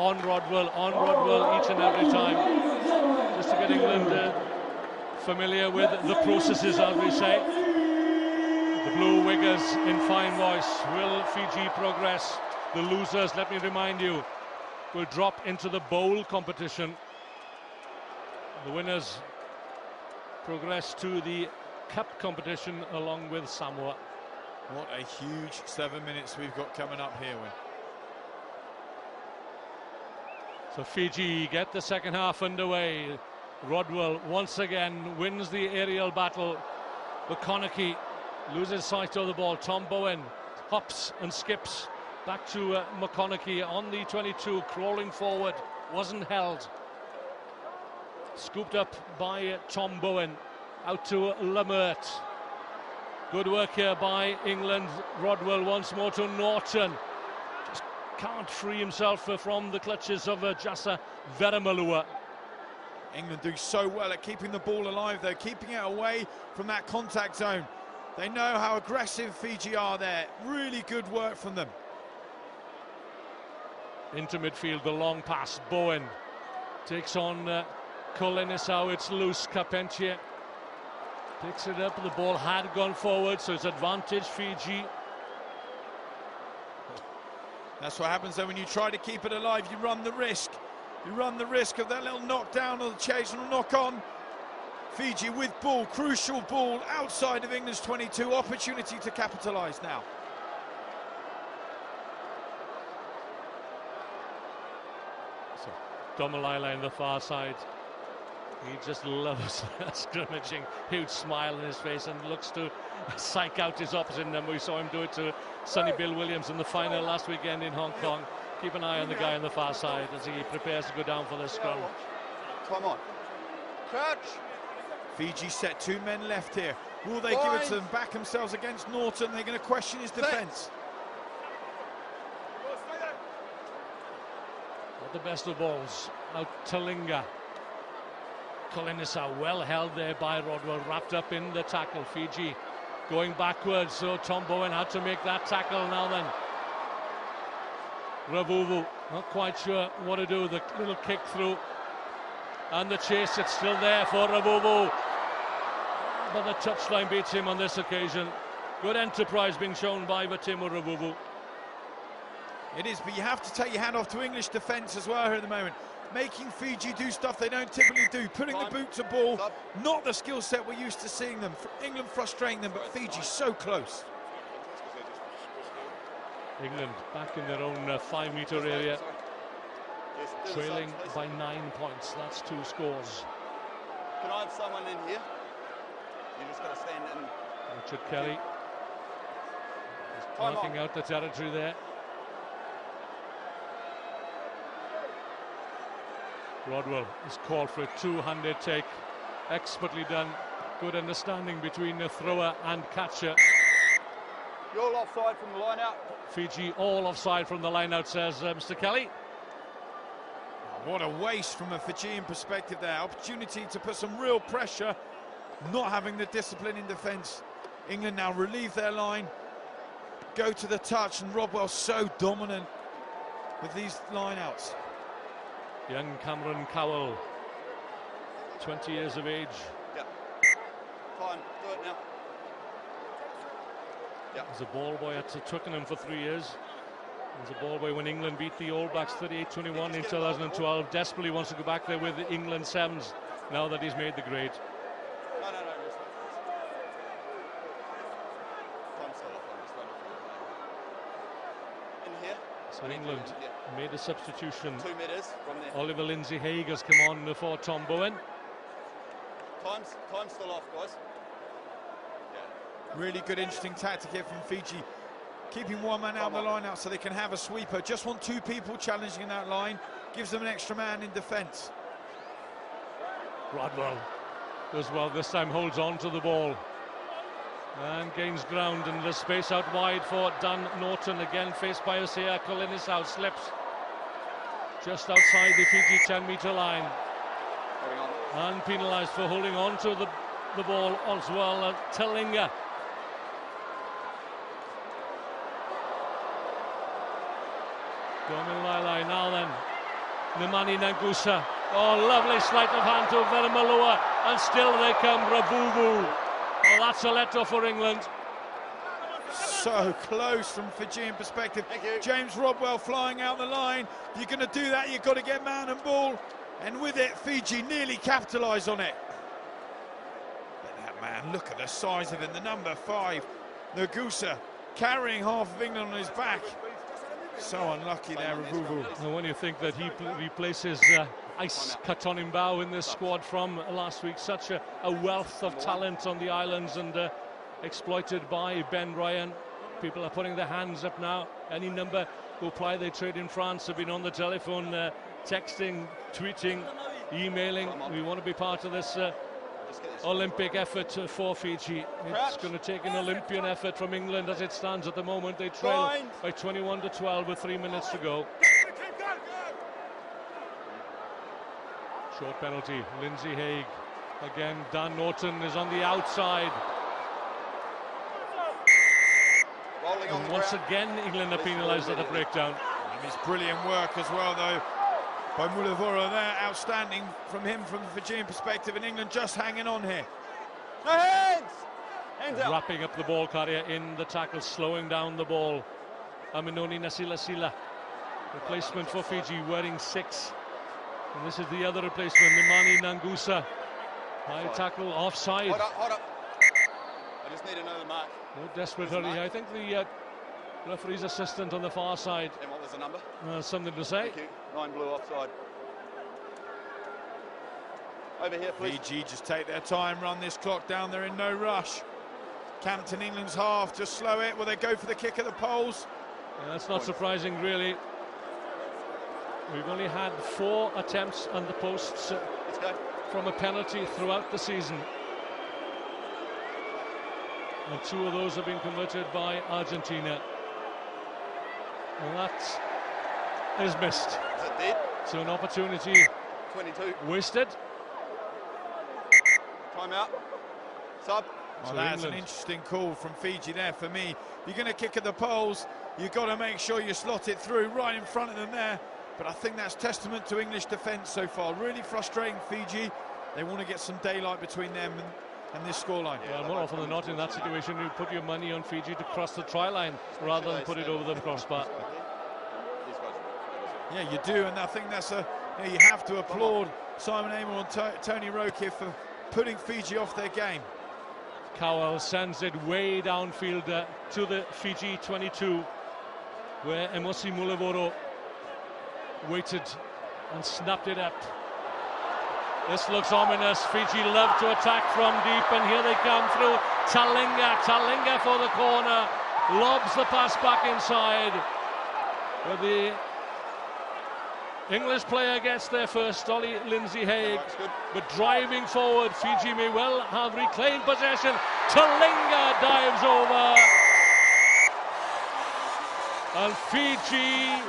on Rodwell each and every time, just to get England familiar with the processes, as we say. The Blue Wiggers in fine voice. Will Fiji progress? The losers, let me remind you, will drop into the bowl competition. The winners progress to the cup competition along with Samoa. What a huge 7 minutes we've got coming up here. So Fiji get the second half underway. Rodwell once again wins the aerial battle. McConaughey loses sight of the ball. Tom Bowen hops and skips back to McConaughey on the 22, crawling forward, wasn't held. Scooped up by Tom Bowen, out to Lamert. Good work here by England. Rodwell once more to Norton. Just can't free himself from the clutches of Jasa Veramalua. England do so well at keeping the ball alive, though, keeping it away from that contact zone. They know how aggressive Fiji are there. Really good work from them. Into midfield, the long pass. Bowen takes on Kolinisau. It's loose. Carpentier picks it up. The ball had gone forward, so it's advantage Fiji. That's what happens though when you try to keep it alive. You run the risk. You run the risk of that little knockdown or the occasional knock on. Fiji with ball, crucial ball outside of England's 22. Opportunity to capitalise now. So Domalila in the far side. He just loves scrimmaging. Huge smile on his face and looks to psych out his opposite number. We saw him do it to Sonny Bill Williams in the final last weekend in Hong Kong. Keep an eye on the guy on the far side as he prepares to go down for the scrum. Come on. Catch. Fiji set 2 men left here. Will they give it to them? Back themselves against Norton. They're going to question his defence. Not the best of balls. Out Talinga. Kolinisau well held there by Rodwell, wrapped up in the tackle. Fiji going backwards, so Tom Bowen had to make that tackle now then. Ravuvu not quite sure what to do. The little kick through and the chase, it's still there for Ravuvu, but the touchline beats him on this occasion. Good enterprise being shown by Vatimu Ravuvu. It is, but you have to take your hand off to English defence as well here at the moment. Making Fiji do stuff they don't typically do, putting the boot to ball, not the skill set we're used to seeing them. England frustrating them, but Fiji so close. England back in their own 5-metre area, trailing by 9 points. That's 2 scores. Can I have someone in here? You just got to stand in. Richard Kelly marking out the territory there. Rodwell is called for a 2-handed take, expertly done. Good understanding between the thrower and catcher. You're all offside from the line out. Fiji all offside from the line out, says Mr. Kelly. What a waste from a Fijian perspective there. Opportunity to put some real pressure, not having the discipline in defence. England now relieve their line, go to the touch, and Rodwell so dominant with these line-outs. Young Cameron Cowell, 20 years of age. Yeah. Time, do it now. Yeah. He was a ball boy at Twickenham for 3 years. He was a ball boy when England beat the All Blacks 38-21 in 2012. Desperately wants to go back there with the England Sevens now that he's made the grade. No. In here. So England made a substitution. 2 metres from there. Oliver Lindsay-Haig has come on for Tom Bowen. Time's still off, guys. Yeah. Really good, interesting tactic here from Fiji. Keeping 1 man out of the line out so they can have a sweeper. Just want 2 people challenging in that line. Gives them an extra man in defence. Rodwell does well this time, holds on to the ball and gains ground, and the space out wide for Dan Norton, again faced by Osea Kolinisau. Slips just outside the Fiji 10-metre line and penalised for holding on to the ball as well. Talinga. Domin Lailai now then Nemani Nangusa. Oh, lovely sleight of hand to Veremalua, and still they come. Ravuvu. Well, that's a let off for England. So close from Fijian perspective. James Rodwell flying out the line. If you're going to do that, you've got to get man and ball. And with it, Fiji nearly capitalised on it. But that man, look at the size of him. The number 5, Nagusa, carrying half of England on his back. So unlucky there, Ravuvu. And when you think that he replaces Ice Katonimbao in this squad from last week, such a wealth of talent on the islands, and exploited by Ben Ryan. People are putting their hands up now. Any number who apply their trade in France have been on the telephone, texting, tweeting, emailing. We want to be part of this Olympic effort for Fiji. It's going to take an Olympian effort from England as it stands at the moment. They trail by 21-12 with 3 minutes to go. Short penalty, Lindsay Haig. Again, Dan Norton is on the outside. And once again, England are penalised at a breakdown. And it's brilliant work as well, though, by Mulavoro there. Outstanding from him from the Fijian perspective, and England just hanging on here. No hands! Hands out. Wrapping up the ball carrier in the tackle, slowing down the ball. Aminoni Nasilasila, replacement for Fiji, wearing 6. And this is the other replacement, Nemani Nangusa. High tackle, offside. Hold up. I just need to know the mark. No desperate hurry. I think the referee's assistant on the far side. And what was the number? Something to say. Thank you. 9 blue offside. Over here, please. Fiji just take their time, run this clock down. They're in no rush. Campton, England's half, just slow it. Will they go for the kick at the poles? Yeah, that's not surprising, really. We've only had 4 attempts on the posts from a penalty throughout the season. And 2 of those have been converted by Argentina. And that is missed. Is it dead? So an opportunity 22. wasted. Time out. Sub. Well, So that's England. an interesting call from Fiji there for me. You're going to kick at the poles, you've got to make sure you slot it through right in front of them there. But I think that's testament to English defence so far. Really frustrating Fiji. They want to get some daylight between them and this scoreline. Well, more often than not in that situation, you put your money on Fiji to cross the try line rather than put it over the crossbar. Yeah, you do, and I think that's you have to applaud Simon Amor and Tony Rokier for putting Fiji off their game. Cowell sends it way downfield to the Fiji 22, where Emosi Mulavoro waited and snapped it up. This looks ominous. Fiji love to attack from deep, and here they come through. Talinga for the corner, lobs the pass back inside. But the English player gets there first, Ollie Lindsay Haig. But driving forward, Fiji may well have reclaimed possession. Talinga dives over. And Fiji,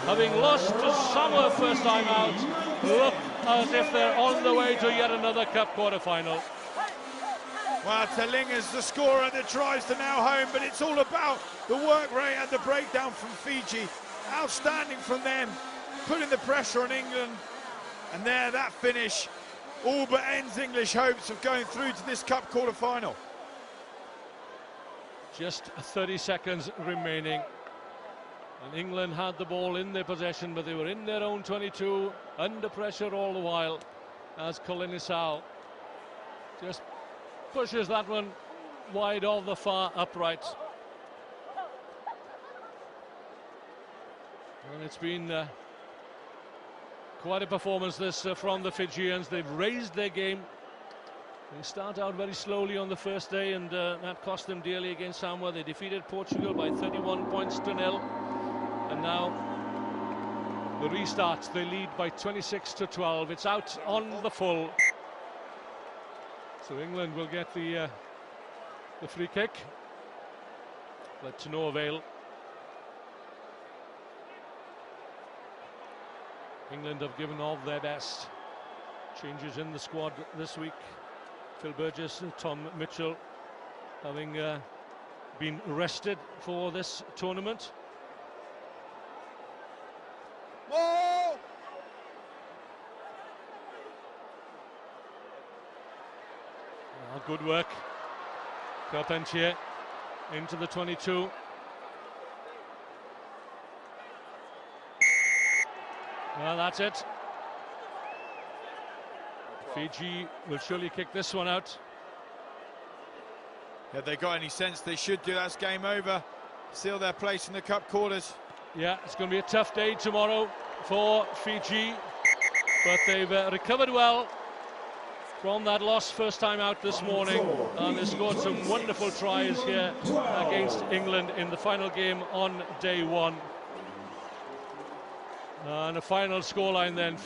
having lost to Samoa first time out, look as if they're on the way to yet another cup quarter-final. Well, Talinga's the scorer that tries to now home, but it's all about the work rate and the breakdown from Fiji. Outstanding from them, putting the pressure on England. And there, that finish all but ends English hopes of going through to this cup quarter-final. Just 30 seconds remaining. And England had the ball in their possession, but they were in their own 22, under pressure all the while, as Kolinisau just pushes that one wide of the far upright. And it's been quite a performance this from the Fijians. They've raised their game. They start out very slowly on the first day, and that cost them dearly against Samoa. They defeated Portugal by 31 points to 0. And now the restart, they lead by 26-12. It's out on the full. So England will get the free kick, but to no avail. England have given all their best. Changes in the squad this week. Phil Burgess and Tom Mitchell having been rested for this tournament. Whoa! Good work. Carpentier into the 22. Well, that's it. Fiji will surely kick this one out. Have they got any sense? They should do. That's game over. Seal their place in the cup quarters. Yeah, it's going to be a tough day tomorrow for Fiji, but they've recovered well from that loss first time out this morning, and they scored some wonderful tries here against England in the final game on day one. And a final scoreline then,